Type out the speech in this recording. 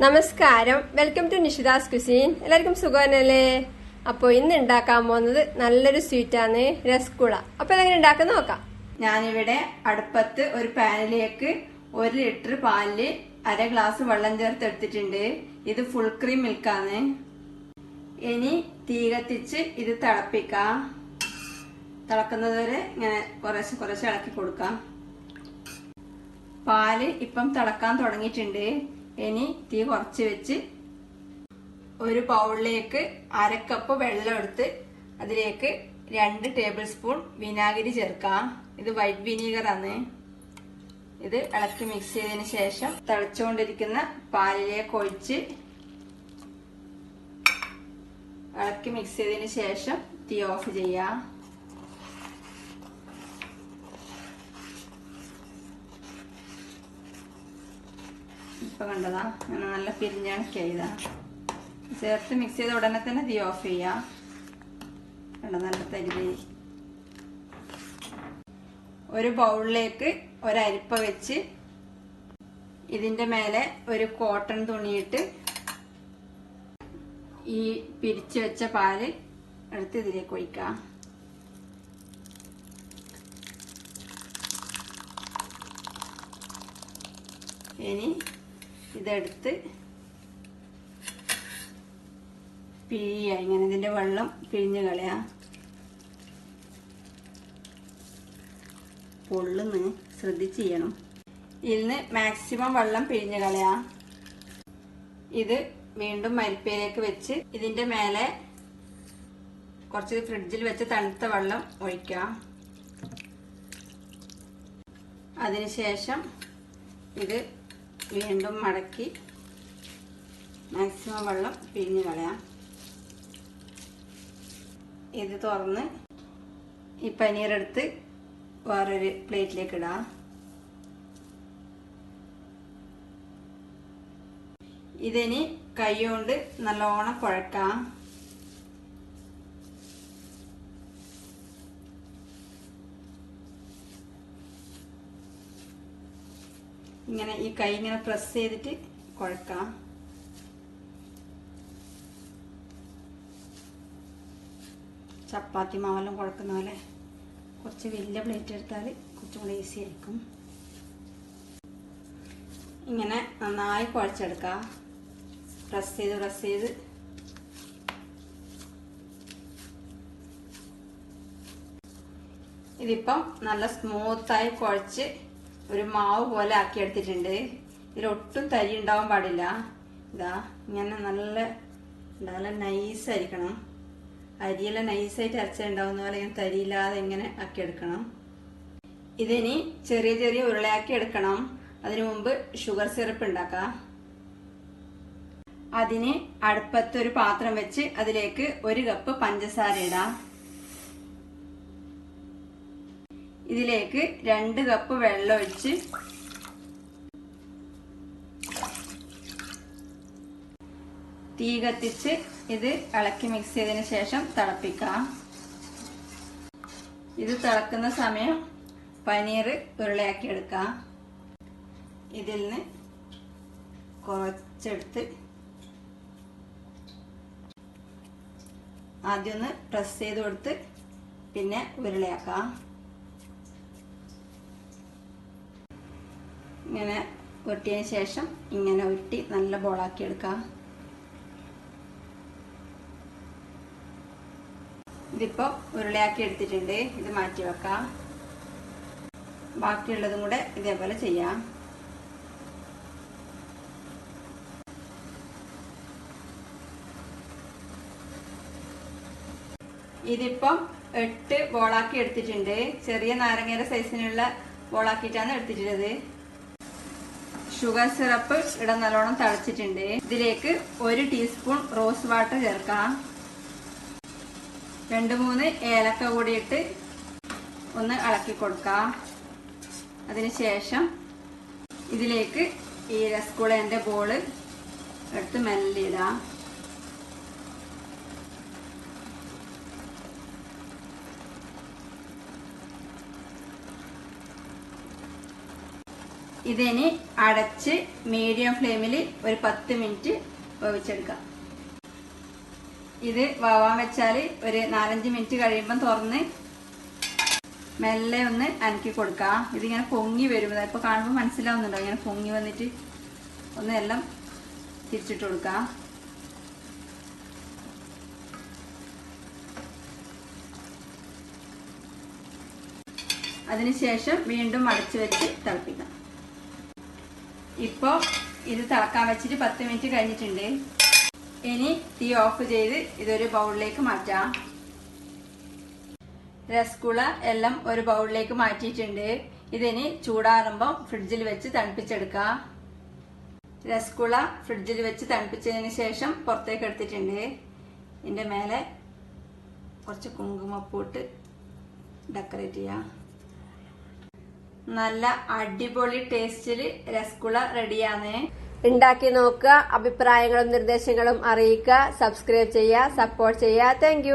നമസ്കാരം, welcome to നിഷിതാസ് cuisine. എല്ലാവർക്കും സുഖമല്ലേ? അപ്പോൾ ഇന്ന് ഉണ്ടാക്കാൻ പോകുന്നത് നല്ലൊരു സ്വീറ്റാണ്, രസഗുള. അപ്പോൾ ഇതെങ്ങനെ ഉണ്ടാക്കുന്ന നോക്കാം. ഞാനിവിടെ അടുപ്പത്ത് ഒരു പാനിലേക്ക് 1 ലിറ്റർ പാലില് 1/2 ഗ്ലാസ് വെള്ളം ചേർത്ത് എടുത്തിട്ടുണ്ട്. ഇത് ഫുൾ ക്രീം മിൽക്കാണ്. ഇനി തീ കത്തിച്ച് ഇത് തിളപ്പിക്കാം. തിളക്കുന്നത് വരെ ഇങ്ങനെ കുറച്ച് ഇളക്കി കൊടുക്കാം. പാല് ഇപ്പം തിളക്കാൻ തുടങ്ങിയിട്ടുണ്ട്. ഇനി തീ കുറച്ച് വെച്ച് ഒരു ബൗളിലേക്ക് 1/2 കപ്പ് വെള്ളം എടുത്ത് അതിലേക്ക് 2 ടേബിൾ സ്പൂൺ വിനാഗിരി ചേർക്കാം. ഇത് വൈറ്റ് വിനീഗർ ആണ്. ഇത് ഇളക്കി മിക്സ് ചെയ്തതിന് ശേഷം തിളച്ചുകൊണ്ടിരിക്കുന്ന പാലിലേക്ക് ഒഴിച്ച് ഇളക്കി മിക്സ് ചെയ്തതിന് ശേഷം തീ ഓഫ് ചെയ്യാം. ഇപ്പൊ കണ്ടതാ, അങ്ങനെ നല്ല പിരിഞ്ഞണക്കിയതാ. ചേർത്ത് മിക്സ് ചെയ്ത ഉടനെ തന്നെ തീ ഓഫ് ചെയ്യാം. കണ്ട നല്ല തരി. ഒരു ബൗളിലേക്ക് ഒരരിപ്പ വെച്ച് ഇതിന്റെ മേലെ ഒരു കോട്ടൺ തുണിയിട്ട് ഈ പിരിച്ചു വെച്ച പാല് എടുത്ത് ഇതിലേക്ക് ഒഴിക്കാം. ഇനി ഇതെടുത്ത് പിഴിയാം. ഇങ്ങനെ ഇതിന്റെ വെള്ളം പിഴിഞ്ഞ് കളയാം. പൊള്ളുന്ന് ശ്രദ്ധിച്ച് ചെയ്യണം. ഇതിന് മാക്സിമം വെള്ളം പിഴിഞ്ഞ് കളയാം. ഇത് വീണ്ടും മരിപ്പയിലേക്ക് വെച്ച് ഇതിന്റെ മേലെ കുറച്ച് ഫ്രിഡ്ജിൽ വെച്ച് തണുത്ത വെള്ളം ഒഴിക്കാം. അതിനുശേഷം ഇത് വീണ്ടും മടക്കി മാക്സിമം വെള്ളം പിഴിഞ്ഞ് കളയാം. ഇത് തുറന്ന് ഈ പനീറെടുത്ത് വേറൊരു പ്ലേറ്റിലേക്ക് ഇടാം. ഇതിനി കൈ കൊണ്ട് നല്ലോണം കുഴക്കാം. ഇങ്ങനെ ഈ കൈ ഇങ്ങനെ പ്രസ് ചെയ്തിട്ട് കുഴക്കാം. ചപ്പാത്തി മാവെല്ലാം കുഴക്കുന്ന പോലെ. കുറച്ച് വലിയ പ്ലേറ്റ് എടുത്താൽ കുറച്ചും കൂടി ഈസി ആയിരിക്കും. ഇങ്ങനെ നന്നായി കുഴച്ചെടുക്കാം. പ്രസ് ചെയ്ത് ഇതിപ്പം നല്ല സ്മൂത്തായി കുഴച്ച് ഒരു മാവ് പോലെ ആക്കി എടുത്തിട്ടുണ്ട്. ഇതിലൊട്ടും തരി ഉണ്ടാവാൻ പാടില്ല. ഇതാ ഇങ്ങനെ നല്ല നൈസായിരിക്കണം. അരിയെല്ലാം നൈസായിട്ട് അരച്ചുണ്ടാവുന്ന പോലെ ഇങ്ങനെ തരിയില്ലാതെ ഇങ്ങനെ ആക്കി എടുക്കണം. ഇതിനി ചെറിയ ഉരുളയാക്കി എടുക്കണം. അതിനു മുമ്പ് ഷുഗർ സിറപ്പ് ഉണ്ടാക്കാം. അതിന് അടുപ്പത്ത് ഒരു പാത്രം വെച്ച് അതിലേക്ക് 1 കപ്പ് പഞ്ചസാര ഇടാം. ഇതിലേക്ക് 2 കപ്പ് വെള്ളം ഒഴിച്ച് തീ കത്തിച്ച് ഇത് ഇളക്കി മിക്സ് ചെയ്തതിന് ശേഷം തിളപ്പിക്കാം. ഇത് തിളക്കുന്ന സമയം പനീർ ഉരുളയാക്കി എടുക്കാം. ഇതിൽ നിന്ന് കുറച്ചെടുത്ത് ആദ്യം ഒന്ന് പ്രസ് ചെയ്ത് കൊടുത്ത് പിന്നെ ഉരുളയാക്കാം. ഇങ്ങനെ ഉരുട്ടിയതിന് ശേഷം ഇങ്ങനെ ഉരുട്ടി നല്ല ബോളാക്കി എടുക്കാം. ഇതിപ്പോൾ ഉരുളയാക്കി എടുത്തിട്ടുണ്ട്. ഇത് മാറ്റി വെക്കാം. ബാക്കിയുള്ളതും കൂടെ ഇതേപോലെ ചെയ്യാം. ഇതിപ്പം 8 ബോളാക്കി എടുത്തിട്ടുണ്ട്. ചെറിയ നാരങ്ങയുടെ സൈസിനുള്ള ബോളാക്കിയിട്ടാണ് എടുത്തിട്ടുള്ളത്. ഷുഗർ സിറപ്പ് ഇവിടെ നല്ലോണം തിളച്ചിട്ടുണ്ട്. ഇതിലേക്ക് 1 ടീസ്പൂൺ റോസ് വാട്ടർ ചേർക്കാം. 2-3 ഏലക്ക കൂടിയിട്ട് ഒന്ന് ഇളക്കി കൊടുക്കാം. അതിനുശേഷം ഇതിലേക്ക് ഈ രസഗുളേന്റെ ബോള് എടുത്ത് മെല്ലിടാം. ഇതിനി അടച്ച് മീഡിയം ഫ്ലെയിമിൽ ഒരു 10 മിനിറ്റ് വേവിച്ചെടുക്കാം. ഇത് വേവാൻ വെച്ചാൽ ഒരു 4-5 മിനിറ്റ് കഴിയുമ്പം തുറന്ന് മെല്ലെ ഒന്ന് അനക്കി കൊടുക്കാം. ഇതിങ്ങനെ പൊങ്ങി വരുമ്പോൾ ഇപ്പൊ കാണുമ്പോൾ മനസ്സിലാവുന്നുണ്ടോ? ഇങ്ങനെ പൊങ്ങി വന്നിട്ട് ഒന്ന് എല്ലാം തിരിച്ചിട്ട് കൊടുക്കാം. അതിനുശേഷം വീണ്ടും അടച്ചു വെച്ച് തിളപ്പിക്കാം. ഇപ്പോ ഇത് തിളക്കാൻ വെച്ചിട്ട് 10 മിനിറ്റ് കഴിഞ്ഞിട്ടുണ്ട്. ഇനി തീ ഓഫ് ചെയ്ത് ഇതൊരു ബൗളിലേക്ക് മാറ്റാം. രസഗുള എല്ലാം ഒരു ബൗളിലേക്ക് മാറ്റിയിട്ടുണ്ട്. ഇതിനി ചൂടാറുമ്പോൾ ഫ്രിഡ്ജിൽ വെച്ച് തണുപ്പിച്ചെടുക്കാം. രസഗുള ഫ്രിഡ്ജിൽ വെച്ച് തണുപ്പിച്ചതിന് ശേഷം പുറത്തേക്ക് എടുത്തിട്ടുണ്ട്. ഇതിന്റെ മേലെ കുറച്ച് കുങ്കുമപ്പൂട്ട് ഡെക്കറേറ്റ് ചെയ്യാം. നല്ല അടിപൊളി ടേസ്റ്റില് രസഗുള റെഡിയാണ്. ഉണ്ടാക്കി നോക്കുക. അഭിപ്രായങ്ങളും നിർദ്ദേശങ്ങളും അറിയിക്കുക. സബ്സ്ക്രൈബ് ചെയ്യുക, സപ്പോർട്ട് ചെയ്യുക. താങ്ക്